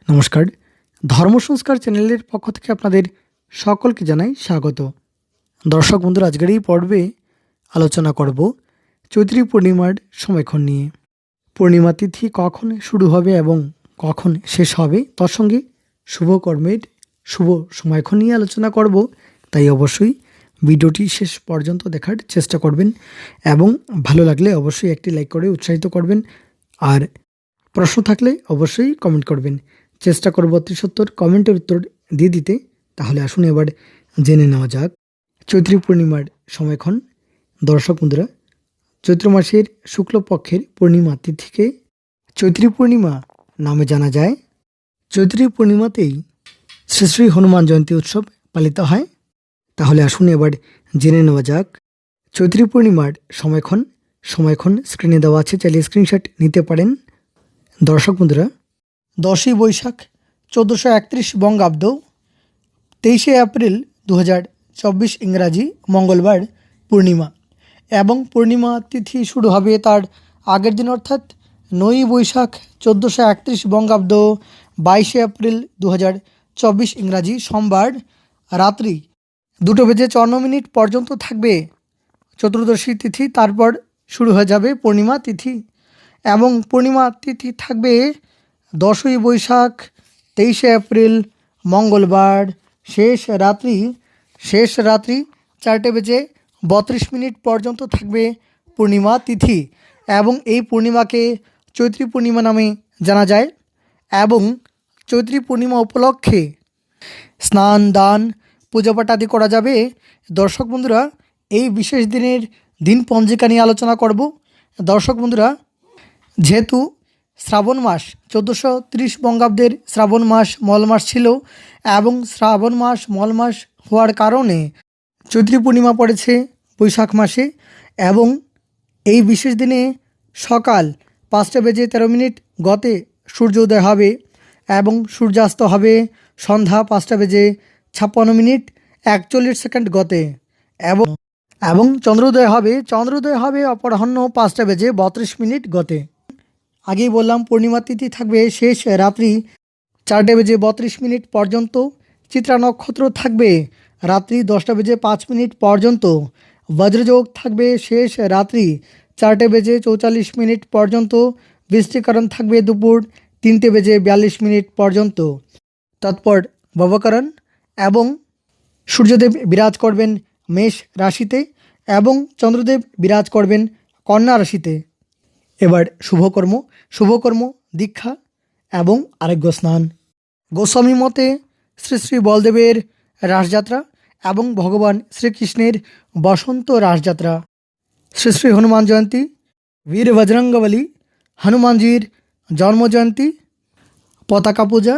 নমস্কার। ধর্ম সংস্কার চ্যানেলের পক্ষ থেকে আপনাদের সকলকে জানাই স্বাগত। দর্শক বন্ধুরা, আজকের এই পর্বে আলোচনা করব চৈত্রী পূর্ণিমার সময়ক্ষণ নিয়ে। পূর্ণিমা তিথি কখন শুরু হবে এবং কখন শেষ হবে, তার সঙ্গে শুভ কর্মের শুভ সময়ক্ষণ নিয়ে আলোচনা করব। তাই অবশ্যই ভিডিওটি শেষ পর্যন্ত দেখার চেষ্টা করবেন এবং ভালো লাগলে অবশ্যই একটি লাইক করে উৎসাহিত করবেন। আর প্রশ্ন থাকলে অবশ্যই কমেন্ট করবেন। চেষ্টা করব অতি সত্বর কমেন্টের উত্তর দিয়ে দিতে। তাহলে আসুন এবার জেনে নেওয়া যাক চৈত্রী পূর্ণিমার সময়ক্ষণ। দর্শক বন্ধুরা, চৈত্র মাসের শুক্লপক্ষের পূর্ণিমা তিথিকে চৈত্রী পূর্ণিমা নামে জানা যায়। চৈত্রী পূর্ণিমাতেই শ্রী শ্রী হনুমান জয়ন্তী উৎসব পালিত হয়। তাহলে আসুন এবার জেনে নেওয়া যাক চৈত্রী পূর্ণিমার সময়ক্ষণ স্ক্রিনে দেওয়া আছে, চাইলে স্ক্রিনশট নিতে পারেন। দর্শক বন্ধুরা, 10ই বৈশাখ 1431 বঙ্গাব্দ, 23শে এপ্রিল 2024 ইংরাজি মঙ্গলবার পূর্ণিমা, এবং পূর্ণিমা তিথি শুরু হবে তার আগের দিন অর্থাৎ 9ই বৈশাখ 1431 বঙ্গাব্দ, 22শে এপ্রিল 2024 ইংরাজি সোমবার রাত্রি 2:54 পর্যন্ত থাকবে চতুর্দশী তিথি। তারপর শুরু হয়ে যাবে পূর্ণিমা তিথি এবং পূর্ণিমা তিথি থাকবে 10ই বৈশাখ 23শে এপ্রিল মঙ্গলবার শেষ রাত্রি 4:32 পর্যন্ত থাকবে পূর্ণিমা তিথি। এবং এই পূর্ণিমাকে চৈত্রী পূর্ণিমা নামে জানা যায়। এবং চৈত্রী পূর্ণিমা উপলক্ষে স্নান দান পূজাপাঠ আদি করা যাবে। দর্শক বন্ধুরা, এই বিশেষ দিনের দিন পঞ্জিকা নিয়ে আলোচনা করব। দর্শক বন্ধুরা, যেহেতু শ্রাবণ মাস 1430 বঙ্গাব্দের শ্রাবণ মাস মল মাস ছিল এবং শ্রাবণ মাস মল মাস হওয়ার কারণে চৈত্রী পূর্ণিমা পড়েছে বৈশাখ মাসে, এবং এই বিশেষ দিনে সকাল 5:13 গতে সূর্যোদয় হবে এবং সূর্যাস্ত হবে সন্ধ্যা 5:56 গতে, এবং চন্দ্রোদয় হবে অপরাহ্ন 5:32 গতে। আগেই বললাম পূর্ণিমা তিথি থাকবে শেষ রাত্রি 4:32 পর্যন্ত। চিত্রা নক্ষত্র থাকবে রাত্রি 10:05 পর্যন্ত। বজ্রযোগ থাকবে শেষ রাত্রি 4:44 পর্যন্ত। বৃষ্টিকরণ থাকবে দুপুর 3:42 পর্যন্ত। তৎপর ভবকরণ এবং সূর্যদেব বিরাজ করবেন মেষ রাশিতে এবং চন্দ্রদেব বিরাজ করবেন কন্যা রাশিতে। এবার শুভকর্ম দীক্ষা এবং আরোগ্য স্নান। গোস্বামী মতে শ্রী শ্রী বলদেবের রাসযাত্রা এবং ভগবান শ্রীকৃষ্ণের বসন্ত রাসযাত্রা, শ্রী শ্রী হনুমান জয়ন্তী, বীর বজরঙ্গবলী, হনুমানজির জন্মজয়ন্তী, পতাকা পূজা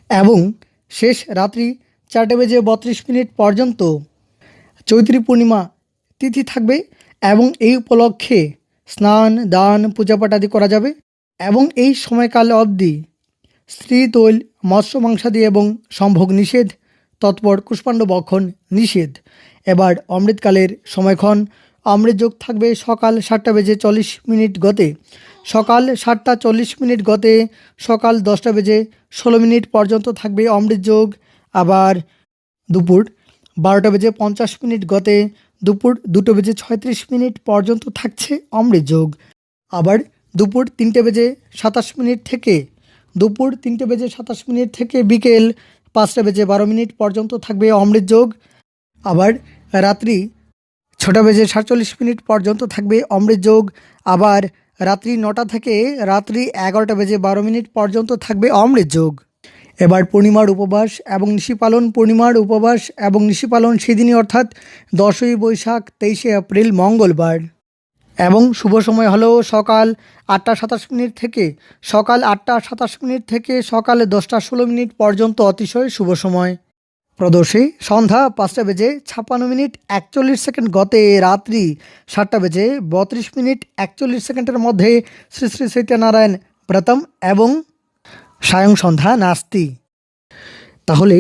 এবং শেষ রাত্রি 4:32 পর্যন্ত চৈত্রী পূর্ণিমা তিথি থাকবে। এবং এই উপলক্ষে স্নান দান পূজাপাঠ আদি করা যাবে। এবং এই সময়কাল অবধি স্ত্রী তৈল মৎস্য মাংসাদি এবং সম্ভোগ নিষেধ, তৎপর কুষ্মাণ্ড বক্ষণ নিষেধ। এবার অমৃতকালের সময়ক্ষণ। অমৃতযোগ থাকবে সকাল 7:40 গতে, সকাল 7:40 গতে, সকাল 10:16 পর্যন্ত থাকবে অমৃতযোগ। আবার দুপুর 12:50 গতে, দুপুর 2:36 পর্যন্ত থাকছে অমৃতযোগ। আবার দুপুর 3:27 থেকে বিকেল 5:12 পর্যন্ত থাকবে অমৃতযোগ। আবার রাত্রি 6:47 পর্যন্ত থাকবে অমৃতযোগ। আবার রাত্রি 9টা থেকে রাত্রি 11:12 পর্যন্ত থাকবে অমৃতযোগ। এবার পূর্ণিমার উপবাস এবং নিশি পালন। পূর্ণিমার উপবাস এবং নিশি পালন সেদিনই অর্থাৎ 10ই বৈশাখ 23শে এপ্রিল মঙ্গলবার। এবং শুভ সময় হলো সকাল 8:27 থেকে সকাল 10:16 পর্যন্ত অতিশয় শুভ সময়। প্রদোষে সন্ধ্যা 5:56 গতে, রাত্রি 7:32 মধ্যে শ্রী শ্রী সত্যনারায়ণ ব্রতম এবং সায়ং সন্ধ্যা নাস্তি। তাহলে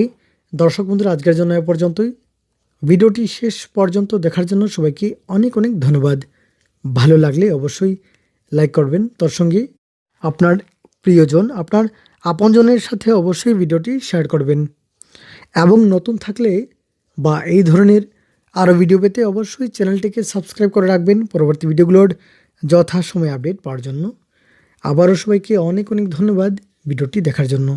দর্শক বন্ধুরা, আজকের জন্য এ পর্যন্তই। ভিডিওটি শেষ পর্যন্ত দেখার জন্য সবাইকে অনেক অনেক ধন্যবাদ। ভালো লাগলে অবশ্যই লাইক করবেন। তার সঙ্গে আপনার প্রিয়জন, আপনার আপনজনের সাথে অবশ্যই ভিডিওটি শেয়ার করবেন এবং নতুন থাকলে বা এই ধরনের আরও ভিডিও পেতে অবশ্যই চ্যানেলটিকে সাবস্ক্রাইব করে রাখবেন পরবর্তী ভিডিওগুলোর যথাসময়ে আপডেট পাওয়ার জন্য। আবারও সবাইকে অনেক অনেক ধন্যবাদ ভিডিওটি দেখার জন্য।